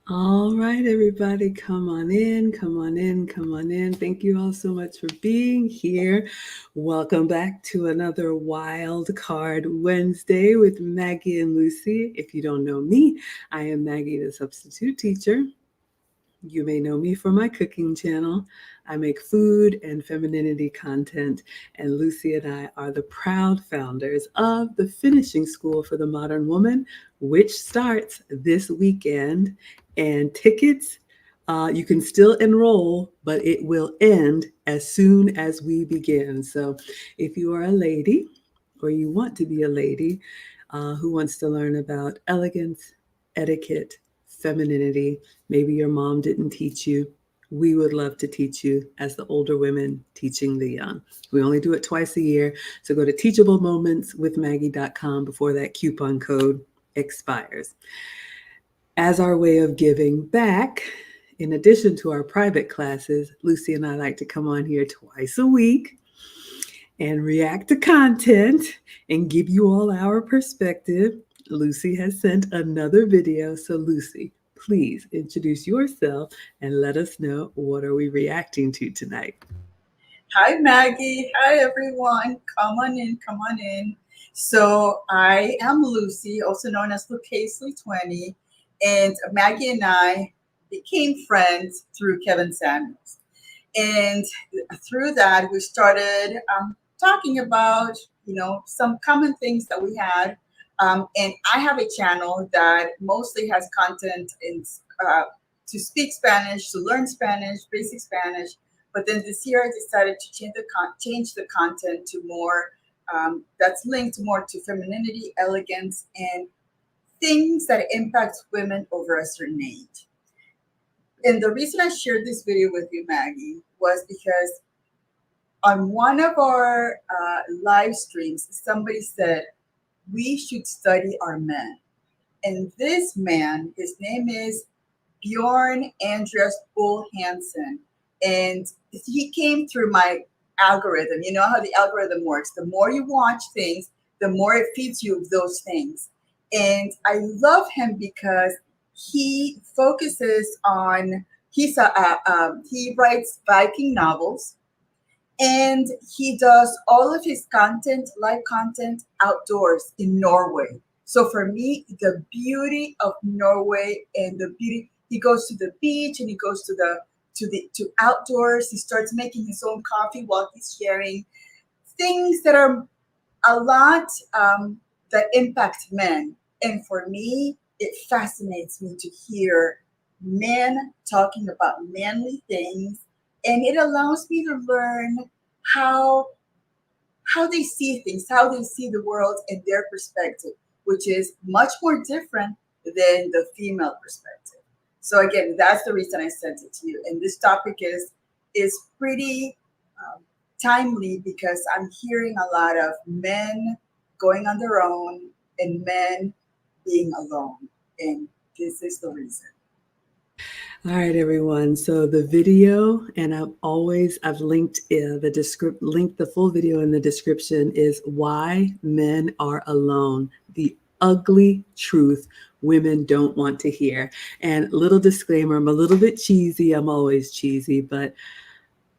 All right, everybody, come on in, come on in, come on in. Thank you all so much for being here. Welcome back to another Wild Card Wednesday with Maggie and Lucy. If you don't know me, I am Maggie, the substitute teacher. You may know me from my cooking channel. I make food and femininity content, and Lucy and I are the proud founders of the Finishing School for the Modern Woman, which starts this weekend. And tickets, you can still enroll, but it will end as soon as we begin. So if you are a lady or you want to be a lady who wants to learn about elegance, etiquette, femininity, maybe your mom didn't teach you, we would love to teach you as the older women teaching the young. We only do it twice a year, so go to teachablemomentswithmaggie.com before that coupon code expires. As our way of giving back, in addition to our private classes, Lucy and I like to come on here twice a week and react to content and give you all our perspective. Lucy has sent another video. So Lucy, please introduce yourself and let us know what are we reacting to tonight. Hi, Maggie. Hi, everyone. Come on in, come on in. So, I am Lucy, also known as Lucasely20, and Maggie and I became friends through Kevin Samuels. And through that, we started talking about, some common things that we had. And I have a channel that mostly has content uh, to speak Spanish, to learn Spanish, basic Spanish. But then this year, I decided to change the content to more that's linked more to femininity, elegance, and things that impact women over a certain age. And the reason I shared this video with you, Maggie, was because on one of our live streams, somebody said we should study our men. And this man, his name is Bjorn Andreas Bull Hansen. And he came through my algorithm. You know how the algorithm works. The more you watch things, the more it feeds you those things. And I love him because he focuses on, he writes Viking novels, and he does all of his content, live content, outdoors in Norway. So for me, the beauty of Norway and the beauty, he goes to the beach and he goes to outdoors. He starts making his own coffee while he's sharing things that are a lot that impact men. And for me, it fascinates me to hear men talking about manly things, and it allows me to learn how how they see things, how they see the world in their perspective, which is much more different than the female perspective. So again, that's the reason I sent it to you. And this topic is pretty timely because I'm hearing a lot of men going on their own and men being alone, and this is the reason. All right, everyone. So the video, and I've linked linked the full video in the description, is Why Men Are Alone, the ugly truth women don't want to hear. And little disclaimer, I'm a little bit cheesy. I'm always cheesy, but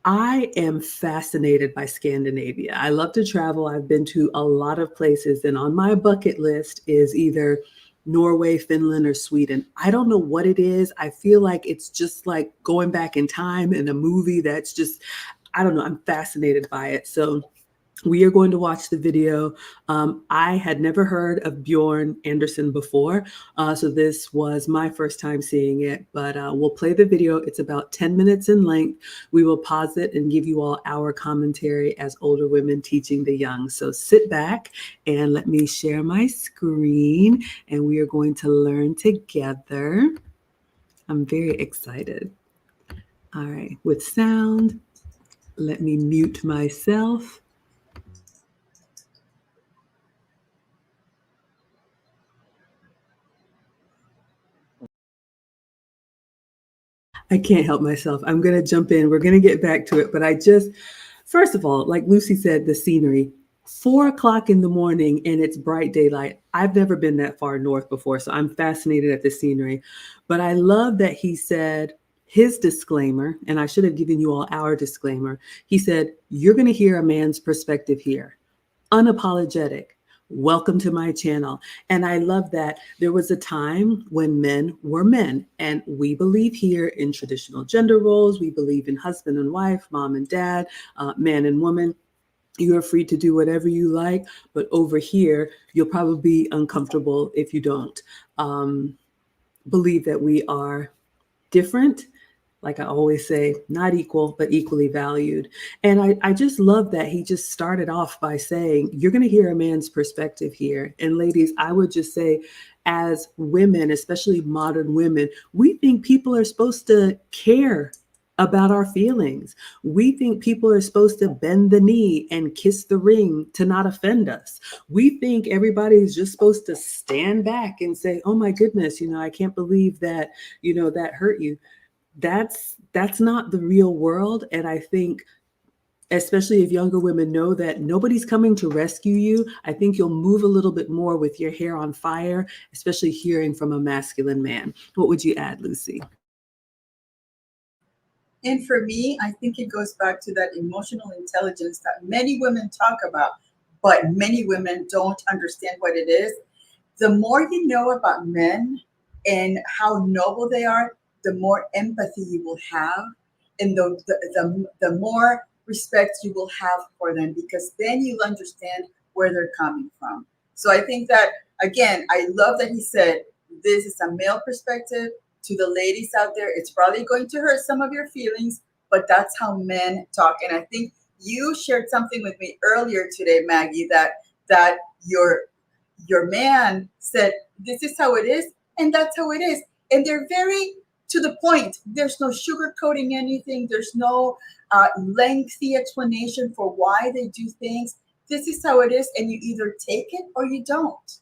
I am fascinated by Scandinavia. I love to travel. I've been to a lot of places, and on my bucket list is either Norway, Finland, or Sweden. I don't know what it is. I feel like it's just like going back in time in a movie that's just, I don't know. I'm fascinated by it. So we are going to watch the video. I had never heard of Bjorn Anderson before, so this was my first time seeing it, but we'll play the video. It's about 10 minutes in length. We will pause it and give you all our commentary as older women teaching the young. So sit back and let me share my screen, and we are going to learn together. I'm very excited. All right, with sound, let me mute myself. I can't help myself. I'm going to jump in. We're going to get back to it. But first of all, like Lucy said, the scenery. 4 o'clock in the morning and it's bright daylight. I've never been that far north before, so I'm fascinated at the scenery. But I love that he said his disclaimer, and I should have given you all our disclaimer. He said, "You're going to hear a man's perspective here, unapologetic. Welcome to my channel." And I love that there was a time when men were men, and we believe here in traditional gender roles. We believe in husband and wife, mom and dad, man and woman. You are free to do whatever you like, but over here, you'll probably be uncomfortable if you don't. Um, Believe that we are different, like I always say, not equal, but equally valued. And I just love that he just started off by saying, "You're going to hear a man's perspective here." And ladies, I would just say, as women, especially modern women, we think people are supposed to care about our feelings. We think people are supposed to bend the knee and kiss the ring to not offend us. We think everybody's just supposed to stand back and say, "Oh my goodness, I can't believe that, that hurt you." That's not the real world. And I think, especially if younger women know that nobody's coming to rescue you, I think you'll move a little bit more with your hair on fire, especially hearing from a masculine man. What would you add, Lucy? And for me, I think it goes back to that emotional intelligence that many women talk about, but many women don't understand what it is. The more you know about men and how noble they are, the more empathy you will have, and the more respect you will have for them, because then you'll understand where they're coming from. So I think that, again, I love that he said this is a male perspective. To the ladies out there, it's probably going to hurt some of your feelings, but that's how men talk. And I think you shared something with me earlier today, Maggie, that your man said, "This is how it is," and that's how it is. And they're very to the point. There's no sugarcoating anything, there's no lengthy explanation for why they do things. This is how it is, and you either take it or you don't.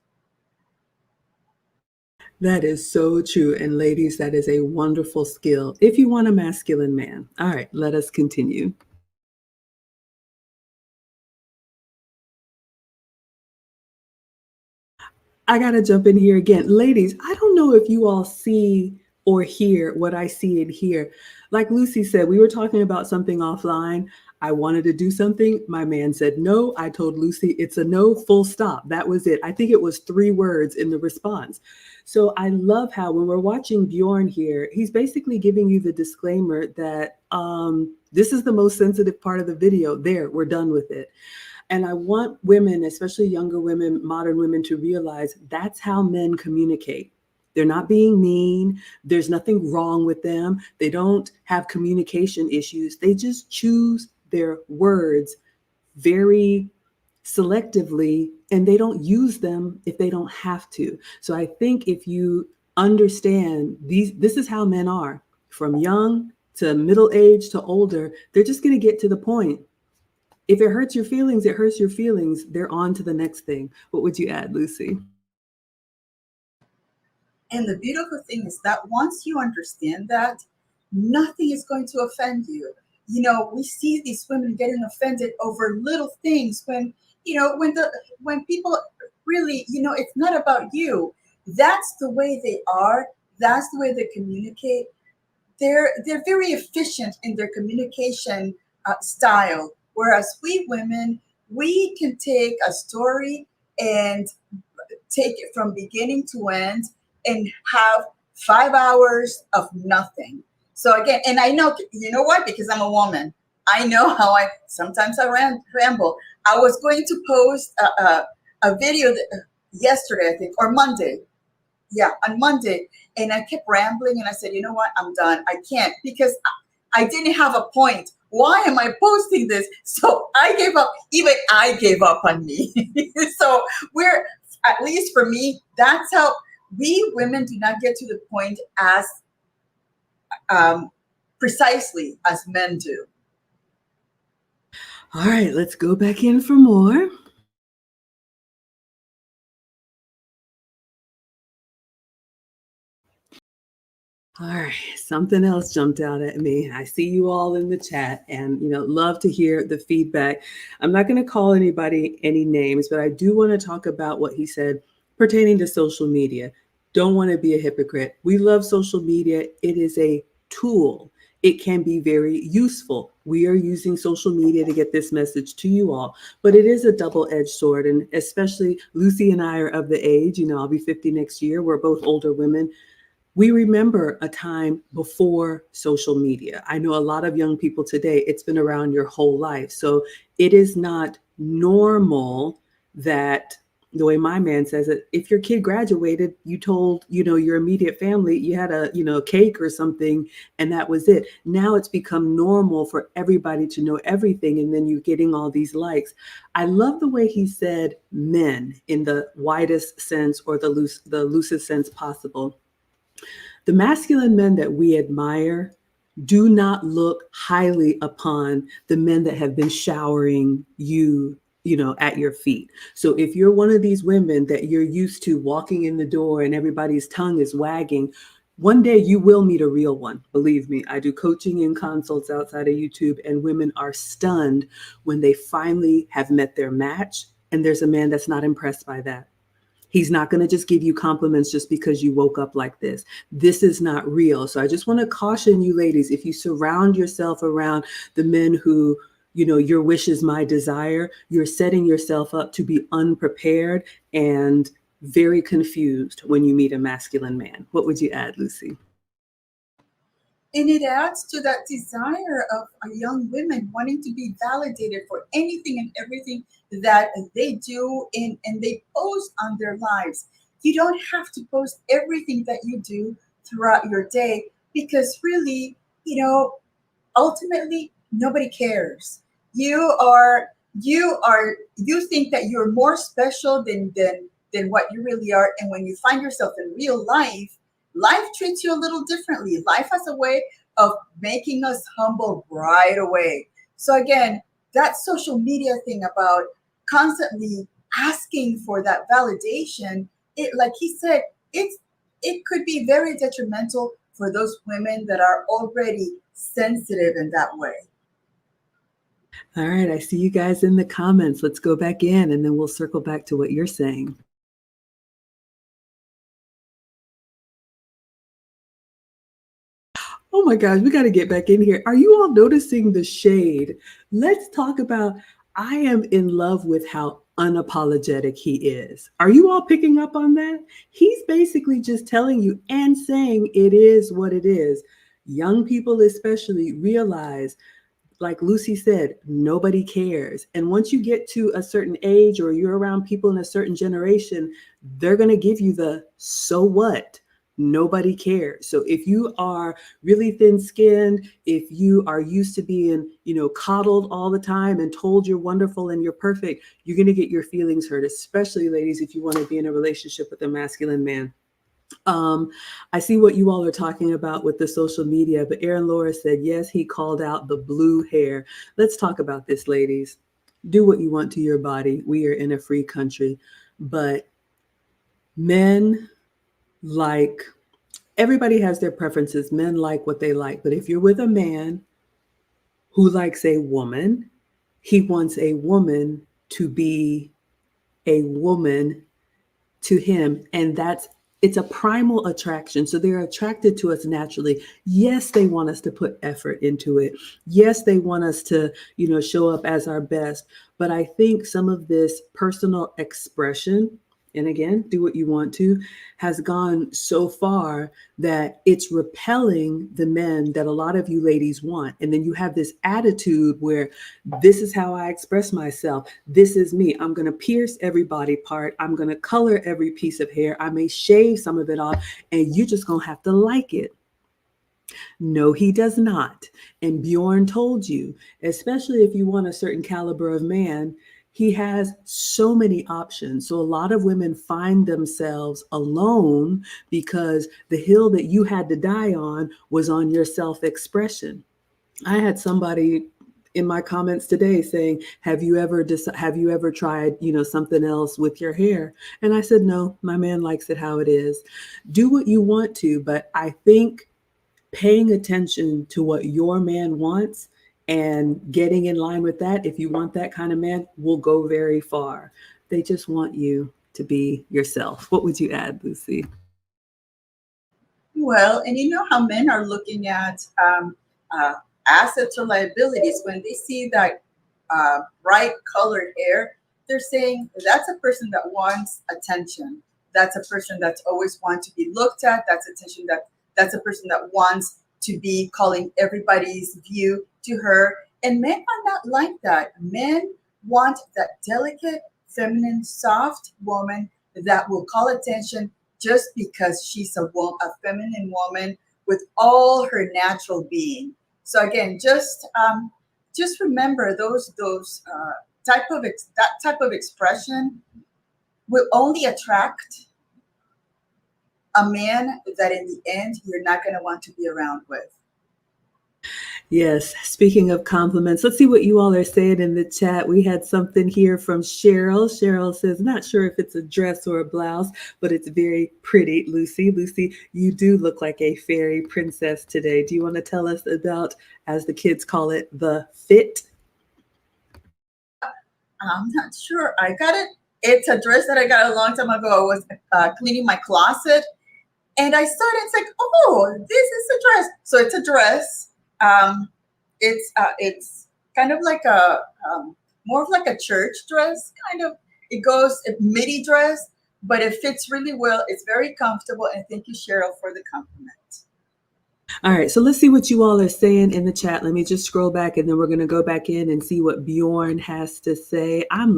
That is so true. And ladies, that is a wonderful skill if you want a masculine man. All right, let us continue. I got to jump in here again. Ladies, I don't know if you all see or hear what I see and hear. Like Lucy said, we were talking about something offline. I wanted to do something. My man said no. I told Lucy it's a no, full stop. That was it. I think it was 3 words in the response. So I love how when we're watching Bjorn here, he's basically giving you the disclaimer that this is the most sensitive part of the video. There, we're done with it. And I want women, especially younger women, modern women, to realize that's how men communicate. They're not being mean. There's nothing wrong with them. They don't have communication issues. They just choose their words very selectively, and they don't use them if they don't have to. So I think if you understand this is how men are, from young to middle age to older, they're just going to get to the point. If it hurts your feelings, it hurts your feelings. They're on to the next thing. What would you add, Lucy? And the beautiful thing is that once you understand that, nothing is going to offend you. We see these women getting offended over little things when people really, it's not about you. That's the way they are. That's the way they communicate. They're very efficient in their communication style. Whereas we women, we can take a story and take it from beginning to end and have 5 hours of nothing. So again, and I know, you know what? Because I'm a woman, I know how I sometimes I ramble. I was going to post a video yesterday, I think, or Monday. Yeah, on Monday, and I kept rambling, and I said, you know what? I'm done. I can't because I didn't have a point. Why am I posting this? So I gave up. Even I gave up on me. So we're, at least for me, that's how we women do not get to the point as um, precisely as men do. All right, let's go back in for more. All right, something else jumped out at me. I see you all in the chat and love to hear the feedback. I'm not going to call anybody any names, but I do want to talk about what he said pertaining to social media. Don't want to be a hypocrite. We love social media. It is a tool. It can be very useful. We are using social media to get this message to you all, but it is a double-edged sword. And especially Lucy and I are of the age, I'll be 50 next year. We're both older women. We remember a time before social media. I know a lot of young people today, it's been around your whole life. So it is not normal that the way my man says it, if your kid graduated, you told, your immediate family you had a, cake or something, and that was it. Now it's become normal for everybody to know everything, and then you're getting all these likes. I love the way he said men in the widest sense or the loosest sense possible. The masculine men that we admire do not look highly upon the men that have been showering you, at your feet. So if you're one of these women that you're used to walking in the door and everybody's tongue is wagging, one day you will meet a real one. Believe me, I do coaching and consults outside of YouTube, and women are stunned when they finally have met their match. And there's a man that's not impressed by that. He's not going to just give you compliments just because you woke up like this. This is not real. So I just want to caution you ladies, if you surround yourself around the men who, your wish is my desire, you're setting yourself up to be unprepared and very confused when you meet a masculine man. What would you add, Lucy? And it adds to that desire of young women wanting to be validated for anything and everything that they do and they post on their lives. You don't have to post everything that you do throughout your day because really, ultimately nobody cares. You think that you're more special than what you really are. And when you find yourself in real life, life treats you a little differently. Life has a way of making us humble right away. So again, that social media thing about constantly asking for that validation, it, like he said, it could be very detrimental for those women that are already sensitive in that way. All right, I see you guys in the comments. Let's go back in and then we'll circle back to what you're saying. Oh my gosh, we got to get back in here. Are you all noticing the shade? Let's talk about, I am in love with how unapologetic he is. Are you all picking up on that? He's basically just telling you and saying it is what it is. Young people, especially, realize, like Lucy said, nobody cares. And once you get to a certain age or you're around people in a certain generation, they're going to give you the so what? Nobody cares. So if you are really thin skinned, if you are used to being, coddled all the time and told you're wonderful and you're perfect, you're going to get your feelings hurt, especially ladies, if you want to be in a relationship with a masculine man. I see what you all are talking about with the social media, but Aaron Laura said, yes, he called out the blue hair. Let's talk about this, ladies. Do what you want to your body. We are in a free country, but men like, everybody has their preferences. Men like what they like, but if you're with a man who likes a woman, he wants a woman to be a woman to him, and it's a primal attraction. So they're attracted to us naturally. Yes, they want us to put effort into it. Yes, they want us to, show up as our best. But I think some of this personal expression, and again, do what you want to, has gone so far that it's repelling the men that a lot of you ladies want. And then you have this attitude where this is how I express myself. This is me. I'm going to pierce every body part. I'm going to color every piece of hair. I may shave some of it off, and you're just going to have to like it. No, he does not. And Bjorn told you, especially if you want a certain caliber of man, he has so many options. So a lot of women find themselves alone because the hill that you had to die on was on your self-expression. I had somebody in my comments today saying, have you ever tried, something else with your hair? And I said, no, my man likes it how it is. Do what you want to, but I think paying attention to what your man wants and getting in line with that, if you want that kind of man, will go very far. They just want you to be yourself. What would you add, Lucy? Well, and you know how men are looking at uh, assets or liabilities when they see that bright colored hair. They're saying that's a person that wants attention. That's a person that's always want to be looked at. That's a person that wants to be calling everybody's view to her. And men are not like that. Men want that delicate, feminine, soft woman that will call attention just because she's a feminine woman with all her natural being. So again, just remember those that type of expression will only attract a man that in the end you're not going to want to be around with. Yes, speaking of compliments, let's see what you all are saying in the chat. We had something here from Cheryl. Cheryl says, not sure if it's a dress or a blouse, but it's very pretty, Lucy. Lucy, you do look like a fairy princess today. Do you want to tell us about, as the kids call it, the fit? I'm not sure. I got it. It's a dress that I got a long time ago. I was cleaning my closet, and I saw it. It's like, oh, this is a dress. So it's a dress. Um, it's kind of like a more of like a church dress, kind of. It goes a midi dress, but it fits really well. It's very comfortable, and thank you, Cheryl, for the compliment. All right, so let's see what you all are saying in the chat. Let me just scroll back and then we're going to go back in and see what Bjorn has to say. I'm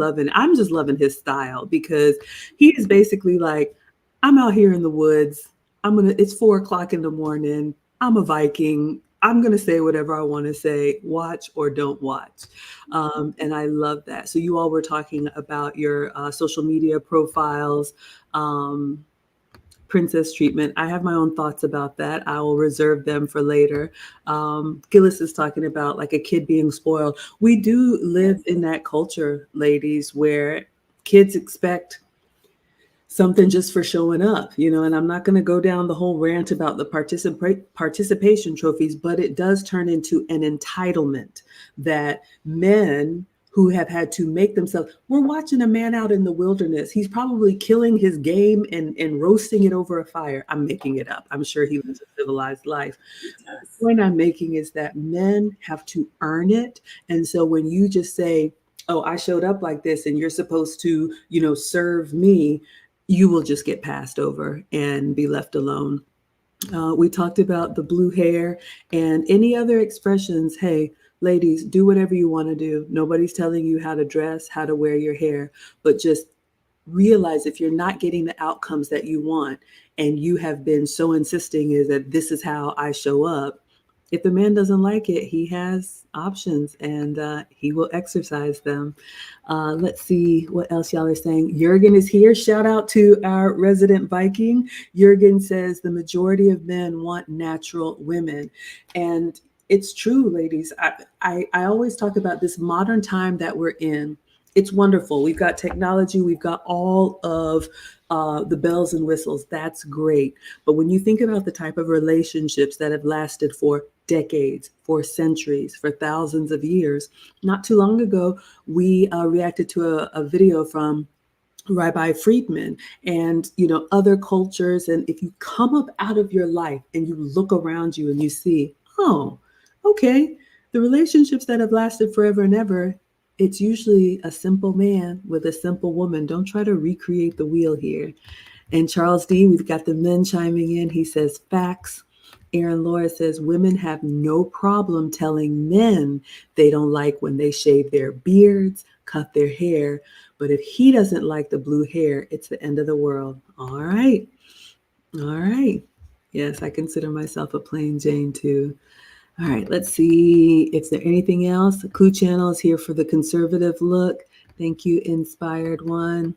just loving his style because he is basically like, I'm out here in the woods. It's 4 o'clock in the morning. I'm a Viking. I'm going to say whatever I want to say, watch or don't watch. And I love that. So you all were talking about your social media profiles. Princess treatment. I have my own thoughts about that. I will reserve them for later. Gillis is talking about like a kid being spoiled. We do live in that culture, ladies, where kids expect something just for showing up, and I'm not going to go down the whole rant about the participation trophies, but it does turn into an entitlement that men who have had to make themselves, we're watching a man out in the wilderness. He's probably killing his game and roasting it over a fire. I'm making it up. I'm sure he lives a civilized life. The point I'm making is that men have to earn it. And so when you just say, oh, I showed up like this and you're supposed to, serve me, you will just get passed over and be left alone. We talked about the blue hair and any other expressions. Hey, ladies, do whatever you want to do. Nobody's telling you how to dress, how to wear your hair, but just realize if you're not getting the outcomes that you want and you have been so insisting is that this is how I show up. If the man doesn't like it, he has options and he will exercise them. Let's see what else y'all are saying. Jurgen is here. Shout out to our resident Viking. Jurgen says the majority of men want natural women. And it's true, ladies. I always talk about this modern time that we're in. It's wonderful. We've got technology. We've got all of the bells and whistles. That's great. But when you think about the type of relationships that have lasted for decades, for centuries, for thousands of years, not too long ago, we reacted to a video from Rabbi Friedman and other cultures. And if you come up out of your life and you look around you and you see, oh, okay, the relationships that have lasted forever and ever, it's usually a simple man with a simple woman. Don't try to recreate the wheel here. And Charles D, we've got the men chiming in. He says facts. Aaron Laura says women have no problem telling men they don't like when they shave their beards, cut their hair. But if he doesn't like the blue hair, it's the end of the world. All right. All right. Yes, I consider myself a plain Jane too. All right, let's see if there's anything else. The Clue Channel is here for the conservative look. Thank you, Inspired One.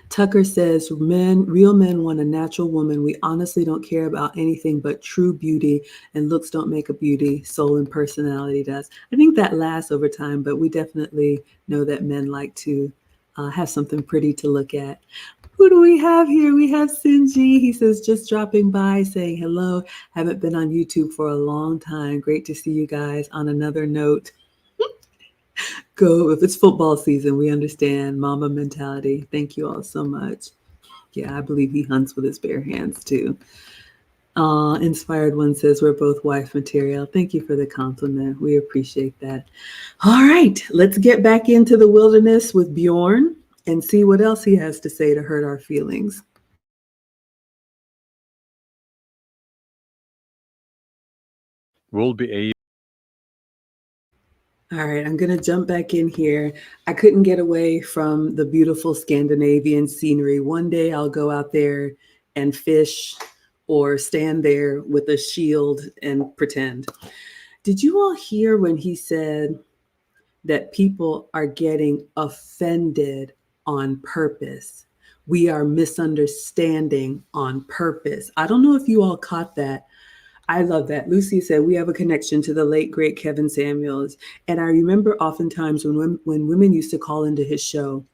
Tucker says, real men want a natural woman. We honestly don't care about anything but true beauty, and looks don't make a beauty. Soul and personality does. I think that lasts over time, but we definitely know that men like to have something pretty to look at. Who do we have here? We have Sinji. He says, just dropping by saying hello. Haven't been on YouTube for a long time. Great to see you guys. On another note, go if it's football season. We understand mama mentality. Thank you all so much. Yeah, I believe he hunts with his bare hands too. Inspired One says we're both wife material. Thank you for the compliment. We appreciate that. All right, let's get back into the wilderness with Bjorn and see what else he has to say to hurt our feelings. We'll be able. All right, I'm going to jump back in here. I couldn't get away from the beautiful Scandinavian scenery. One day I'll go out there and fish or stand there with a shield and pretend. Did you all hear when he said that people are getting offended on purpose? We are misunderstanding on purpose. I don't know if you all caught that. I love that. Lucy said we have a connection to the late great Kevin Samuels, and I remember oftentimes when women used to call into his show,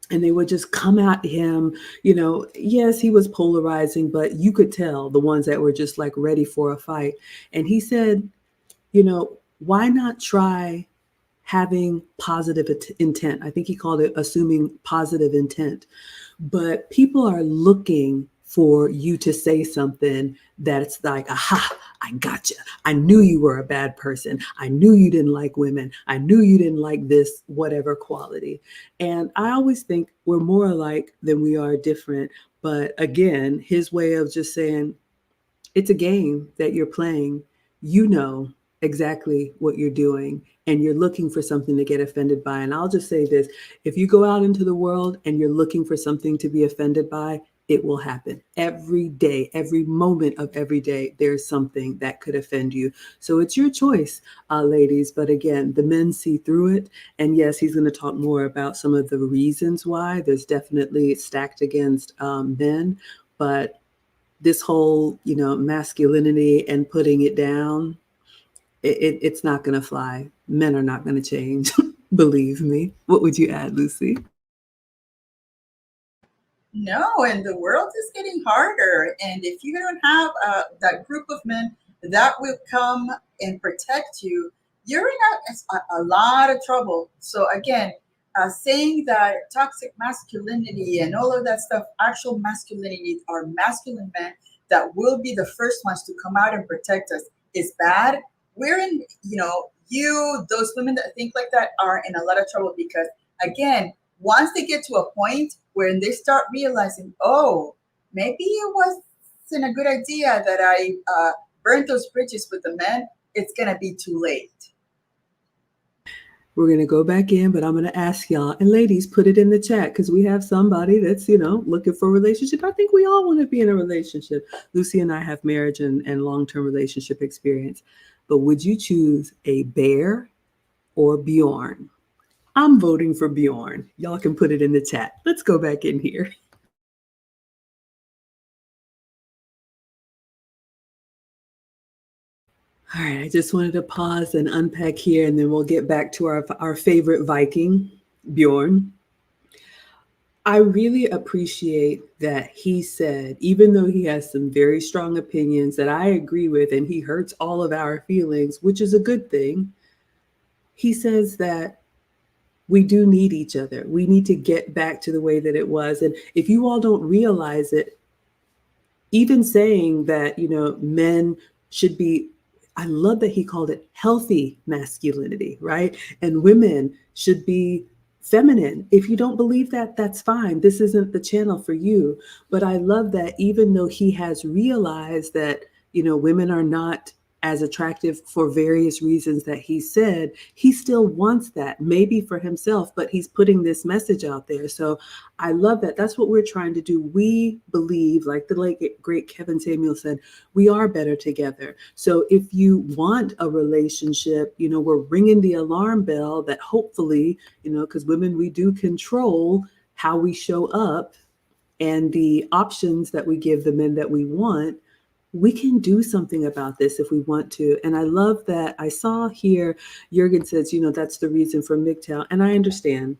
and they would just come at him. You know, yes, he was polarizing, but you could tell the ones that were just like ready for a fight. And he said, you know, why not try having positive intent? I think he called it assuming positive intent. But people are looking for you to say something that's like, aha, I gotcha. I knew you were a bad person. I knew you didn't like women. I knew you didn't like this, whatever quality. And I always think we're more alike than we are different. But again, his way of just saying, it's a game that you're playing. You know exactly what you're doing, and you're looking for something to get offended by. And I'll just say this, if you go out into the world and you're looking for something to be offended by, it will happen every day, every moment of every day. There's something that could offend you. So it's your choice, ladies. But again, the men see through it. And yes, he's going to talk more about some of the reasons why. There's definitely stacked against men. But this whole, masculinity and putting it down, it's not going to fly. Men are not going to change. Believe me. What would you add, Lucy? No, and the world is getting harder. And if you don't have that group of men that will come and protect you, you're in a lot of trouble. So, again, saying that toxic masculinity and all of that stuff, actual masculinity, are masculine men that will be the first ones to come out and protect us, is bad. We're in, those women that think like that are in a lot of trouble because, again, once they get to a point where they start realizing, oh, maybe it wasn't a good idea that I burnt those bridges with the men, it's going to be too late. We're going to go back in, but I'm going to ask y'all, and ladies, put it in the chat because we have somebody that's, looking for a relationship. I think we all want to be in a relationship. Lucy and I have marriage and long-term relationship experience. But would you choose a bear or Bjorn? I'm voting for Bjorn. Y'all can put it in the chat. Let's go back in here. All right, I just wanted to pause and unpack here, and then we'll get back to our favorite Viking, Bjorn. I really appreciate that he said, even though he has some very strong opinions that I agree with, and he hurts all of our feelings, which is a good thing, he says that we do need each other. We need to get back to the way that it was. And if you all don't realize it, even saying that, men should be, I love that he called it healthy masculinity, right? And women should be feminine. If you don't believe that, that's fine. This isn't the channel for you. But I love that even though he has realized that, women are not as attractive for various reasons that he said, he still wants that, maybe for himself, but he's putting this message out there. So I love that. That's what we're trying to do. We believe, like the late great Kevin Samuel said, we are better together. So if you want a relationship, we're ringing the alarm bell that hopefully, because women, we do control how we show up and the options that we give the men that we want. We can do something about this if we want to. And I love that I saw here, Jurgen says, that's the reason for MGTOW. And I understand.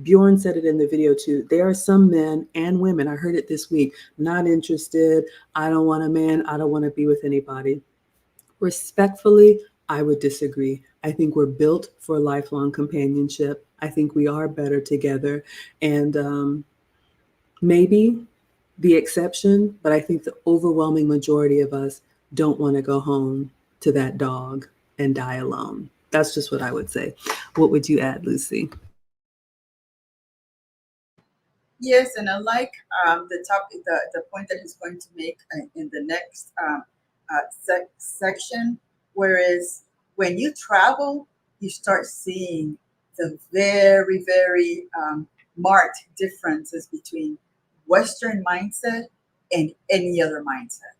Bjorn said it in the video too. There are some men and women, I heard it this week, not interested. I don't want a man. I don't want to be with anybody. Respectfully, I would disagree. I think we're built for lifelong companionship. I think we are better together. And maybe the exception, but I think the overwhelming majority of us don't want to go home to that dog and die alone. That's just what I would say. What would you add, Lucy? Yes, and I like the point that he's going to make in the next section, whereas when you travel, you start seeing the very marked differences between Western mindset and any other mindset.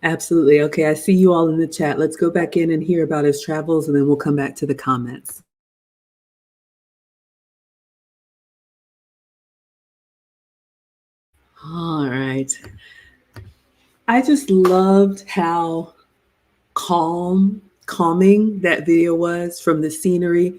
Absolutely. Okay, I see you all in the chat. Let's go back in and hear about his travels, and then we'll come back to the comments. All right. I just loved how calming that video was from the scenery.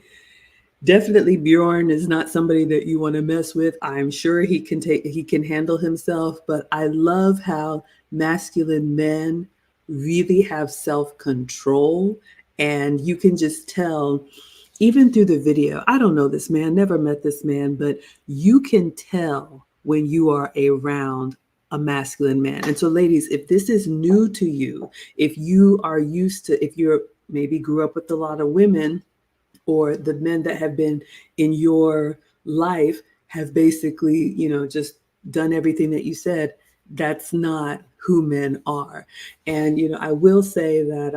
Definitely Bjorn is not somebody that you want to mess with. I'm sure he can handle himself, but I love how masculine men really have self-control, and you can just tell even through the video. I don't know this man, never met this man, but you can tell when you are around a masculine man. And so ladies, if this is new to you, if you are used to, if you're maybe grew up with a lot of women, or the men that have been in your life have basically, just done everything that you said, that's not who men are. And, I will say that,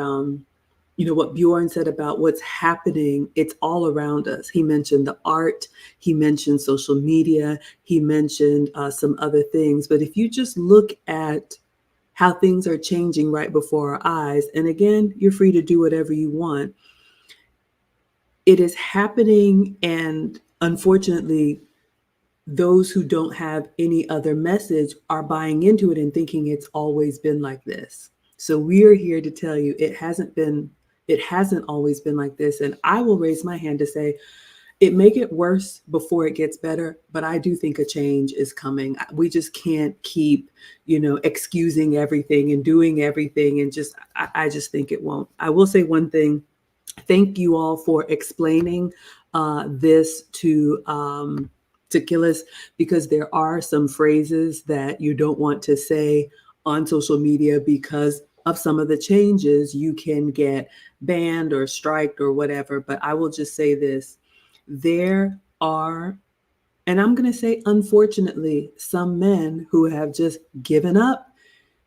what Bjorn said about what's happening, it's all around us. He mentioned the art, he mentioned social media, he mentioned some other things. But if you just look at how things are changing right before our eyes, and again, you're free to do whatever you want, it is happening. And unfortunately, those who don't have any other message are buying into it and thinking it's always been like this. So we are here to tell you it hasn't always been like this. And I will raise my hand to say it may get worse before it gets better, but I do think a change is coming. We just can't keep, excusing everything and doing everything, and I just think it won't. I will say one thing. Thank you all for explaining this to Killis, because there are some phrases that you don't want to say on social media because of some of the changes. You can get banned or striked or whatever. But I will just say this. There are, and I'm going to say, unfortunately, some men who have just given up,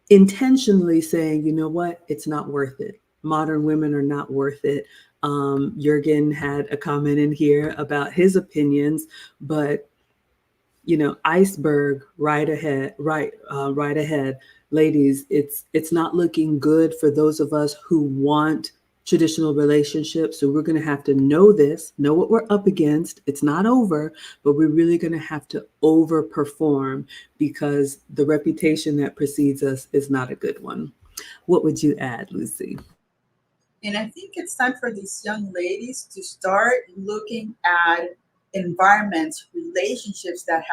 intentionally saying, you know what, it's not worth it. Modern women are not worth it. Jurgen had a comment in here about his opinions, but iceberg right ahead, right ahead, ladies. It's not looking good for those of us who want traditional relationships. So we're going to have to know what we're up against. It's not over, but we're really going to have to overperform, because the reputation that precedes us is not a good one. What would you add, Lucy? And I think it's time for these young ladies to start looking at environments, relationships that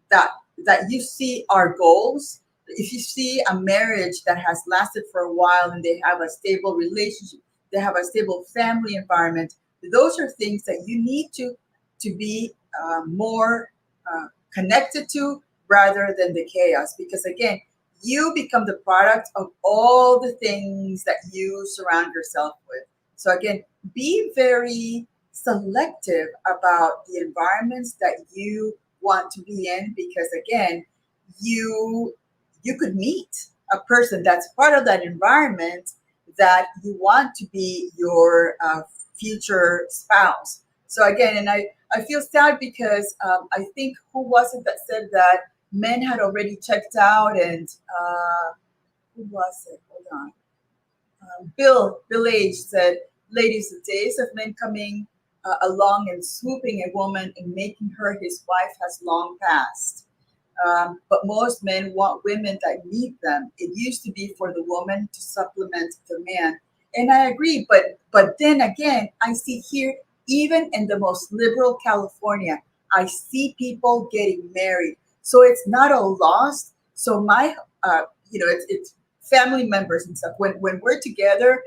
that you see are goals. If you see a marriage that has lasted for a while and they have a stable relationship, they have a stable family environment, those are things that you need to be more connected to, rather than the chaos. Because again, you become the product of all the things that you surround yourself with. So again, be very selective about the environments that you want to be in, because again, you you could meet a person that's part of that environment that you want to be your future spouse. So again, and I feel sad because I think, who was it that said that men had already checked out, and who was it? Hold on. Bill Age said, "Ladies, the days of men coming along and swooping a woman and making her his wife has long passed. But most men want women that need them. It used to be for the woman to supplement the man." And I agree, but then again, I see here, Even in the most liberal California, I see people getting married. So it's not a loss. So my, it's family members and stuff. When we're together,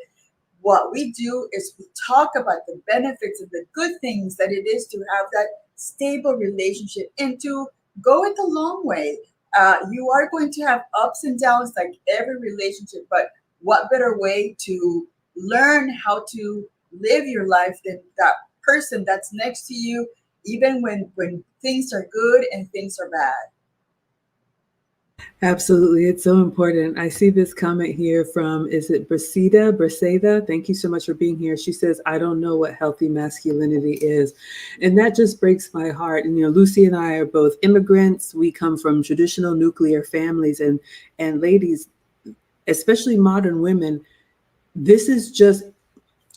what we do is we talk about the benefits and the good things that it is to have that stable relationship and to go it the long way. You are going to have ups and downs like every relationship, but what better way to learn how to live your life than that person that's next to you, even when things are good and things are bad. Absolutely. It's so important. I see this comment here from, is it Braseda? Thank you so much for being here. She says, I don't know what healthy masculinity is. And that just breaks my heart. And, Lucy and I are both immigrants. We come from traditional nuclear families, and ladies, especially modern women, this is just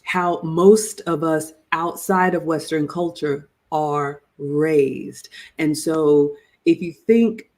how most of us outside of Western culture are raised. And so if you think,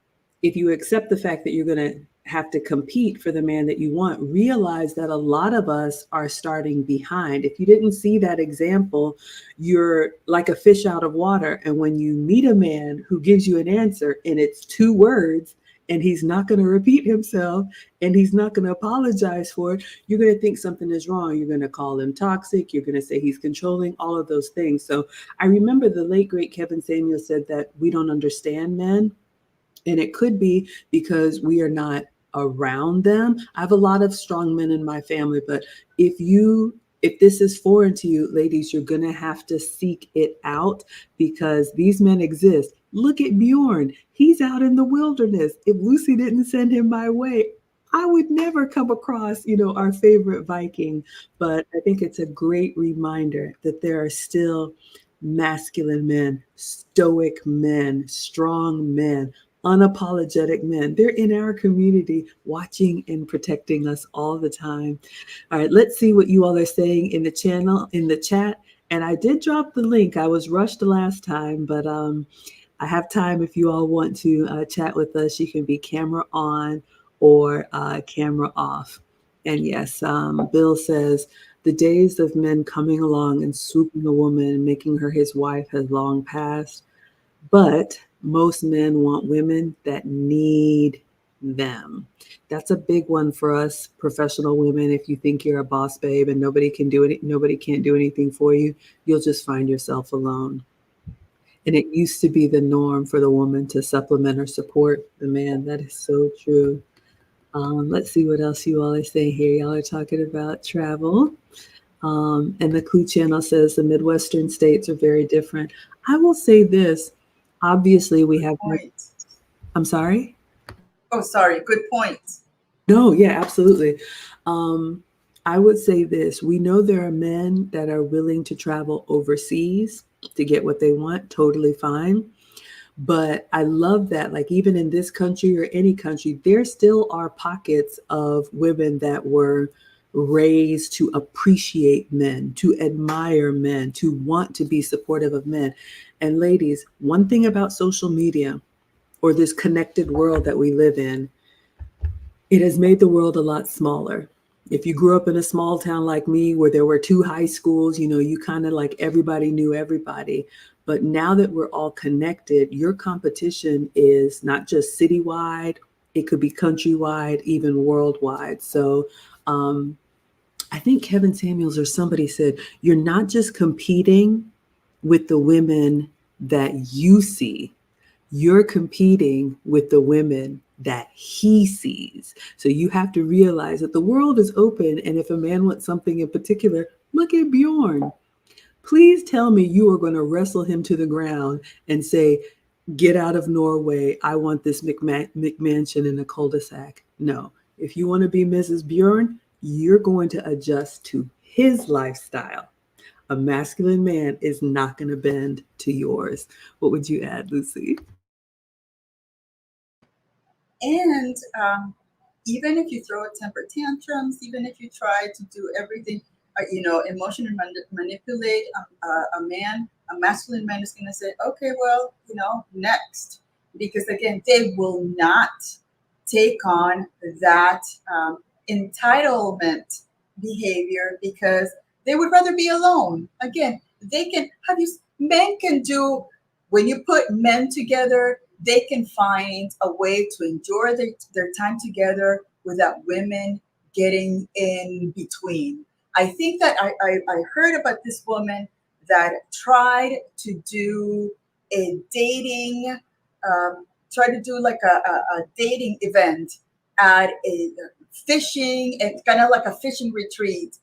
if you accept the fact that you're going to have to compete for the man that you want, realize that a lot of us are starting behind. If you didn't see that example, you're like a fish out of water. And when you meet a man who gives you an answer and it's 2 words, and he's not going to repeat himself and he's not going to apologize for it, you're going to think something is wrong. You're going to call him toxic. You're going to say he's controlling, all of those things. So I remember the late, great Kevin Samuel said that we don't understand men. And it could be because we are not around them. I have a lot of strong men in my family, but if this is foreign to you, ladies, you're going to have to seek it out because these men exist. Look at Bjorn. He's out in the wilderness. If Lucy didn't send him my way, I would never come across, our favorite Viking. But I think it's a great reminder that there are still masculine men, stoic men, strong men, unapologetic men. They're in our community watching and protecting us all the time. All right, let's see what you all are saying in the chat. And I did drop the link. I was rushed the last time, but I have time if you all want to chat with us. You can be camera on or camera off. And yes, Bill says, the days of men coming along and swooping a woman and making her his wife has long passed. But most men want women that need them. That's a big one for us professional women. If you think you're a boss babe and nobody can't do anything for you, you'll just find yourself alone. And it used to be the norm for the woman to supplement or support the man. That is so true. Let's see what else you all are saying here. Y'all are talking about travel. And the Clue Channel says the Midwestern states are very different. I will say this. Obviously, we have. Point. I'm sorry? Oh, sorry. Good point. No, yeah, absolutely. I would say this. We know there are men that are willing to travel overseas to get what they want. Totally fine. But I love that, like, even in this country or any country, there still are pockets of women that were raised to appreciate men, to admire men, to want to be supportive of men. And ladies, one thing about social media or this connected world that we live in, it has made the world a lot smaller. If you grew up in a small town like me where there were 2 high schools, you kind of like everybody knew everybody. But now that we're all connected, your competition is not just citywide, it could be countrywide, even worldwide. So I think Kevin Samuels or somebody said, you're not just competing with the women that you see, you're competing with the women that he sees. So you have to realize that the world is open. And if a man wants something in particular, look at Bjorn. Please tell me you are going to wrestle him to the ground and say, get out of Norway. I want this McMansion in a cul-de-sac. No. If you want to be Mrs. Bjorn, you're going to adjust to his lifestyle. A masculine man is not going to bend to yours. What would you add, Lucy? And even if you throw temper tantrums, even if you try to do everything, emotionally manipulate a man, a masculine man is going to say, okay, well, next. Because again, they will not take on that entitlement behavior because they would rather be alone. Again, they can have you. Men can do, when you put men together, they can find a way to enjoy their time together without women getting in between. I think that I heard about this woman that tried to do a dating, tried to do like a dating event at a fishing and kind of like a fishing retreat,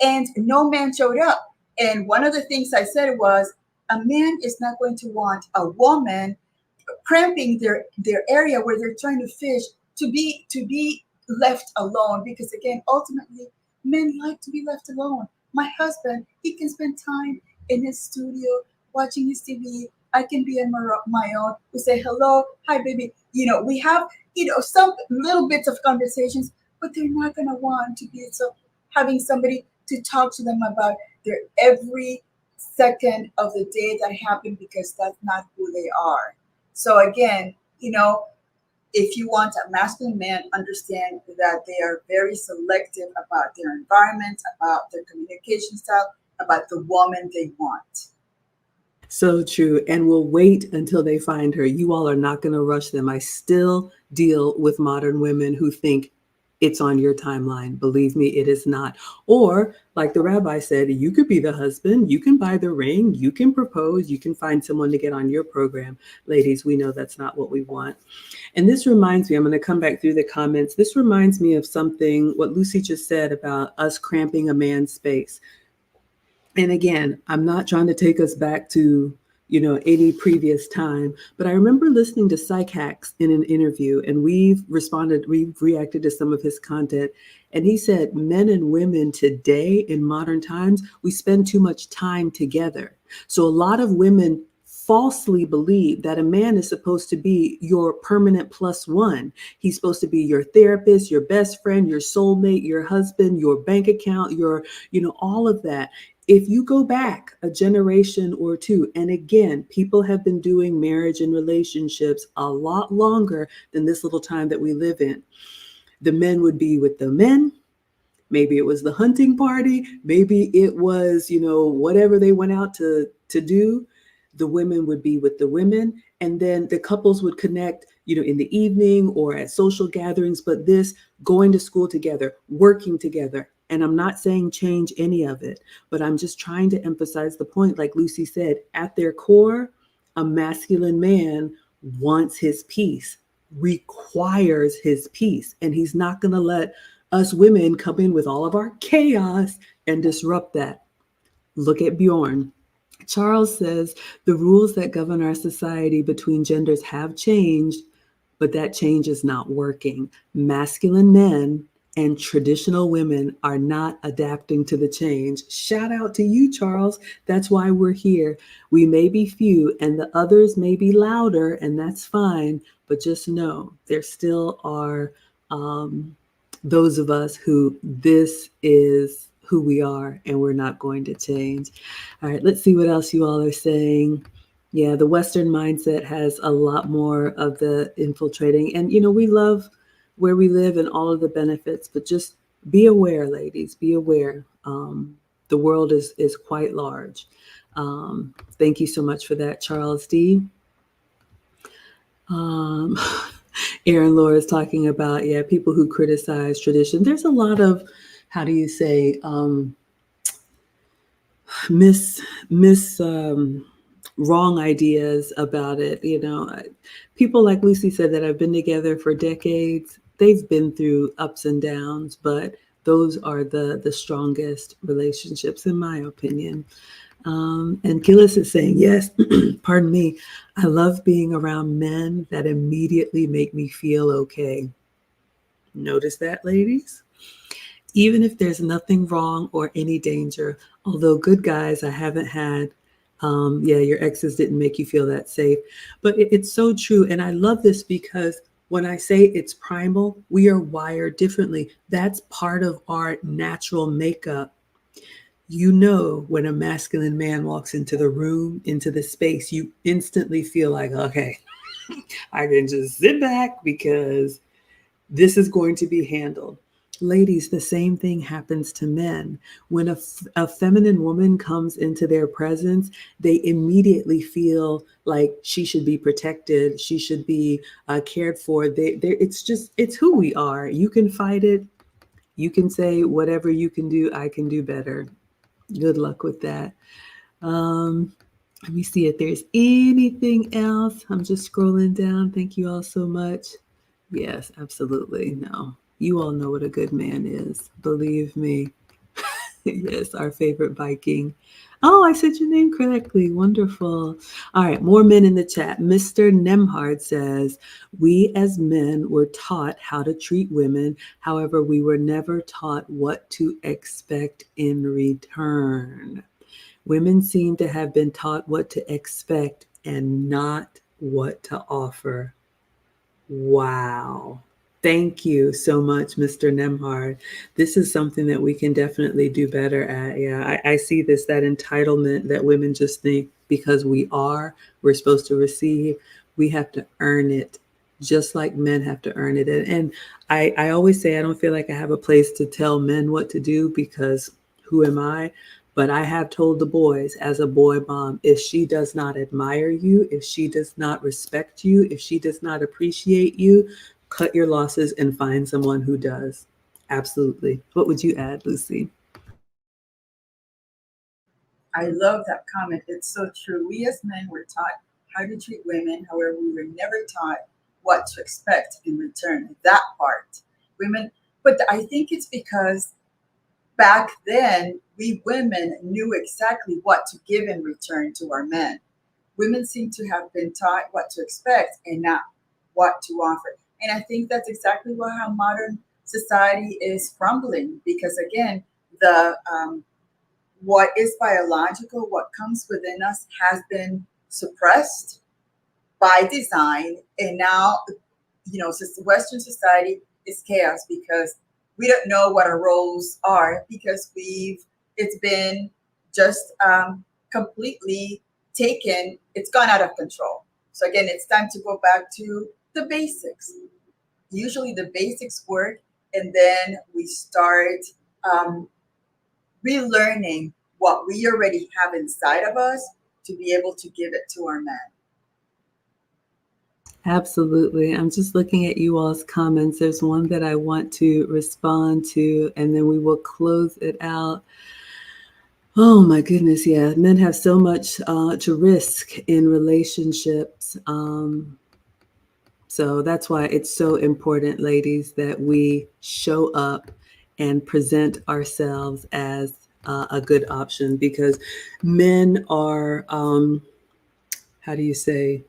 and no man showed up. And one of the things I said was, a man is not going to want a woman cramping their area where they're trying to fish to be left alone, because again, ultimately, men like to be left alone. My husband, he can spend time in his studio watching his TV. I can be in my own. We say hello, hi baby. We have some little bits of conversations, but they're not gonna want to be so having somebody to talk to them about their every second of the day that happened, because that's not who they are. So again, if you want a masculine man, understand that they are very selective about their environment, about their communication style, about the woman they want. So true. And we'll wait until they find her. You all are not going to rush them. I still deal with modern women who think it's on your timeline. Believe me, it is not. Or, like the rabbi said, you could be the husband, you can buy the ring, you can propose, you can find someone to get on your program. Ladies, we know that's not what we want. And this reminds me, I'm going to come back through the comments. This reminds me of something, what Lucy just said about us cramping a man's space. And again, I'm not trying to take us back to, any previous time, but I remember listening to Psych Hacks in an interview, and we've reacted to some of his content. And he said, men and women today in modern times, we spend too much time together. So a lot of women falsely believe that a man is supposed to be your permanent plus one. He's supposed to be your therapist, your best friend, your soulmate, your husband, your bank account, all of that. If you go back a generation or two, and again, people have been doing marriage and relationships a lot longer than this little time that we live in. The men would be with the men. Maybe it was the hunting party. Maybe it was, whatever they went out to do. The women would be with the women. And then the couples would connect, in the evening or at social gatherings. But this going to school together, working together. And I'm not saying change any of it, but I'm just trying to emphasize the point, like Lucy said, at their core, a masculine man wants his peace, requires his peace, and he's not going to let us women come in with all of our chaos and disrupt that. Look at Bjorn. Charles says the rules that govern our society between genders have changed, but that change is not working. Masculine men and traditional women are not adapting to the change. Shout out to you, Charles. That's why we're here. We may be few and the others may be louder, and that's fine. But just know there still are those of us who this is who we are, and we're not going to change. All right, let's see what else you all are saying. Yeah, the Western mindset has a lot more of the infiltrating. And, we love where we live and all of the benefits, but just be aware, ladies, be aware. The world is quite large. Thank you so much for that, Charles D. Aaron Laura is talking about, people who criticize tradition. There's a lot of, how do you say, wrong ideas about it. People like Lucy said that have been together for decades, they've been through ups and downs, but those are the strongest relationships, in my opinion. And Gillis is saying, yes, pardon me, I love being around men that immediately make me feel okay. Notice that, ladies? Even if there's nothing wrong or any danger, although good guys I haven't had, your exes didn't make you feel that safe. But it's so true. And I love this because when I say it's primal, we are wired differently. That's part of our natural makeup. When a masculine man walks into the room, into the space, you instantly feel like, okay, I can just sit back because this is going to be handled. Ladies, the same thing happens to men. When a feminine woman comes into their presence, they immediately feel like she should be protected, she should be cared for. It's who we are. You can fight it. You can say whatever you can do, I can do better. Good luck with that. Um, Let me see if there's anything else. I'm just scrolling down. Thank you all so much. Yes, absolutely. No, you all know what a good man is. Believe me. Yes, our favorite Viking. Oh, I said your name correctly. Wonderful. All right, more men in the chat. Mr. Nemhard says, we as men were taught how to treat women. However, we were never taught what to expect in return. Women seem to have been taught what to expect and not what to offer. Wow. Thank you so much, Mr. Nemhard. This is something that we can definitely do better at. Yeah, I see this, that entitlement that women just think because we're supposed to receive. We have to earn it, just like men have to earn it. And I always say I don't feel like I have a place to tell men what to do because who am I? But I have told the boys as a boy mom, if she does not admire you, if she does not respect you, if she does not appreciate you, cut your losses and find someone who does. Absolutely. What would you add, Lucy? I love that comment. It's so true. We as men were taught how to treat women. However, we were never taught what to expect in return. That part. Women, but I think it's because back then, we women knew exactly what to give in return to our men. Women seem to have been taught what to expect and not what to offer. And I think that's exactly how modern society is crumbling because, again, the what is biological, what comes within us, has been suppressed by design, and now Western society is chaos because we don't know what our roles are because it's been just completely taken. It's gone out of control. So again, it's time to go back to the basics. Usually the basics work, and then we start um, relearning what we already have inside of us to be able to give it to our men. Absolutely. I'm just looking at you all's comments. There's one that I want to respond to, and then we will close it out. Oh my goodness, yeah. Men have so much to risk in relationships. So that's why it's so important, ladies, that we show up and present ourselves as a good option because men are, how do you say,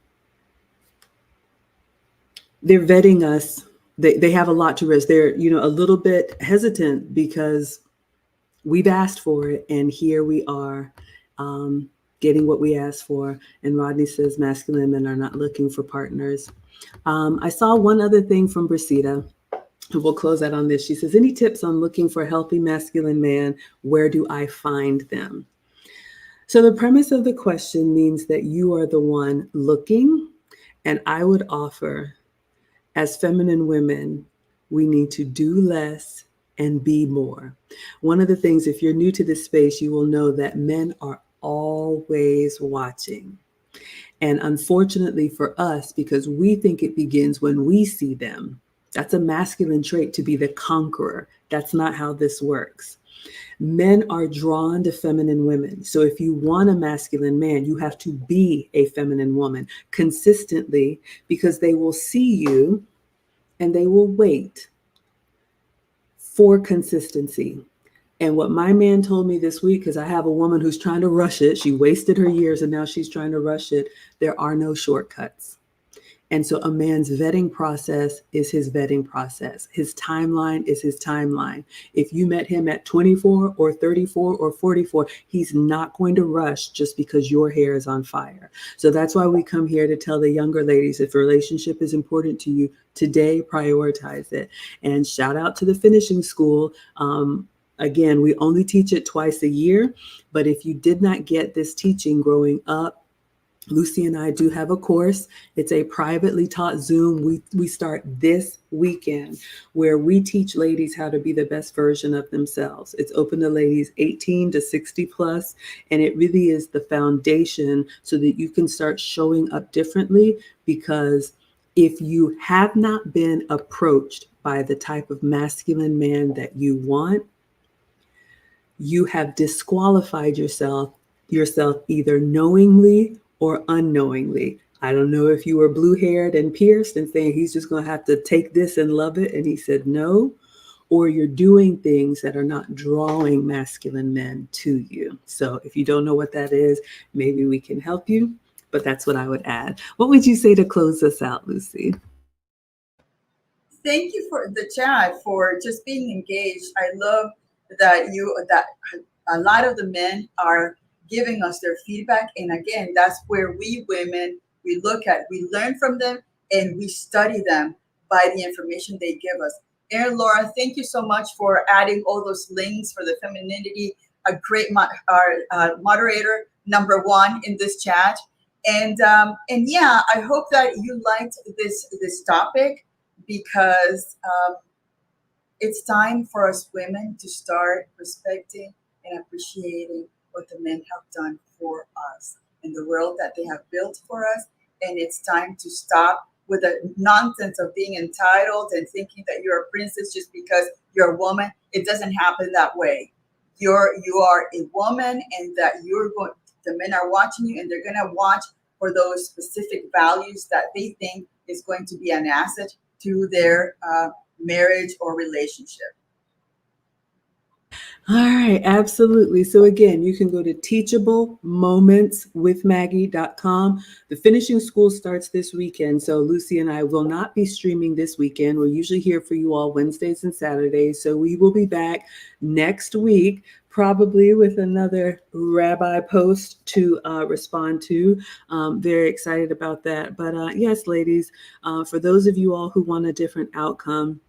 they're vetting us. They have a lot to risk. They're, a little bit hesitant because we've asked for it, and here we are getting what we asked for. And Rodney says masculine men are not looking for partners. I saw one other thing from Brasida. We'll close out on this. She says, any tips on looking for a healthy masculine man? Where do I find them? So the premise of the question means that you are the one looking, and I would offer, as feminine women, we need to do less and be more. One of the things, if you're new to this space, you will know that men are always watching. And unfortunately for us, because we think it begins when we see them, that's a masculine trait to be the conqueror. That's not how this works. Men are drawn to feminine women. So if you want a masculine man, you have to be a feminine woman consistently because they will see you and they will wait for consistency. And what my man told me this week, because I have a woman who's trying to rush it, she wasted her years and now she's trying to rush it. There are no shortcuts. And so a man's vetting process is his vetting process. His timeline is his timeline. If you met him at 24 or 34 or 44, he's not going to rush just because your hair is on fire. So that's why we come here to tell the younger ladies, if a relationship is important to you today, prioritize it. And shout out to the finishing school. Again, we only teach it twice a year, but if you did not get this teaching growing up, Lucy and I do have a course. It's a privately taught Zoom. We start this weekend where we teach ladies how to be the best version of themselves. It's open to ladies 18 to 60 plus, and it really is the foundation so that you can start showing up differently. Because if you have not been approached by the type of masculine man that you want, you have disqualified yourself either knowingly or unknowingly. I don't know if you were blue haired and pierced and saying he's just going to have to take this and love it, and he said no, or you're doing things that are not drawing masculine men to you. So if you don't know what that is, maybe we can help you, but that's what I would add. What would you say to close us out, Lucy? Thank you for the chat, for just being engaged. I love that a lot of the men are giving us their feedback, and again, that's where we women, we learn from them, and we study them by the information they give us. Aaron, Laura, thank you so much for adding all those links for the femininity. A great moderator, number one in this chat. And yeah, I hope that you liked this topic, because it's time for us women to start respecting and appreciating what the men have done for us and the world that they have built for us. And it's time to stop with the nonsense of being entitled and thinking that you're a princess just because you're a woman. It doesn't happen that way. You are a woman, and that the men are watching you, and they're gonna watch for those specific values that they think is going to be an asset to their marriage or relationship. All right, absolutely. So again, you can go to teachablemomentswithmaggie.com. The finishing school starts this weekend. So Lucy and I will not be streaming this weekend. We're usually here for you all Wednesdays and Saturdays. So we will be back next week, probably with another rabbi post to respond to. Very excited about that. But yes, ladies, for those of you all who want a different outcome,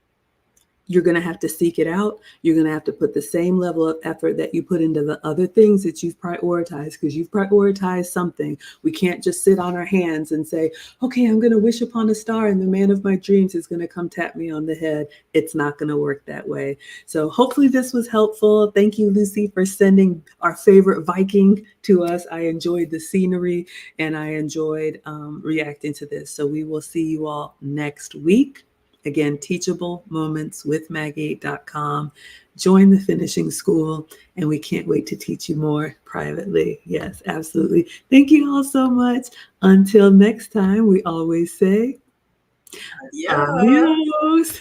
you're going to have to seek it out. You're going to have to put the same level of effort that you put into the other things that you've prioritized, because you've prioritized something. We can't just sit on our hands and say, okay, I'm going to wish upon a star and the man of my dreams is going to come tap me on the head. It's not going to work that way. So hopefully this was helpful. Thank you, Lucy, for sending our favorite Viking to us. I enjoyed the scenery, and I enjoyed reacting to this. So we will see you all next week. Again, teachablemomentswithmaggie.com. Join the finishing school, and we can't wait to teach you more privately. Yes, absolutely. Thank you all so much. Until next time, we always say Adios. adios.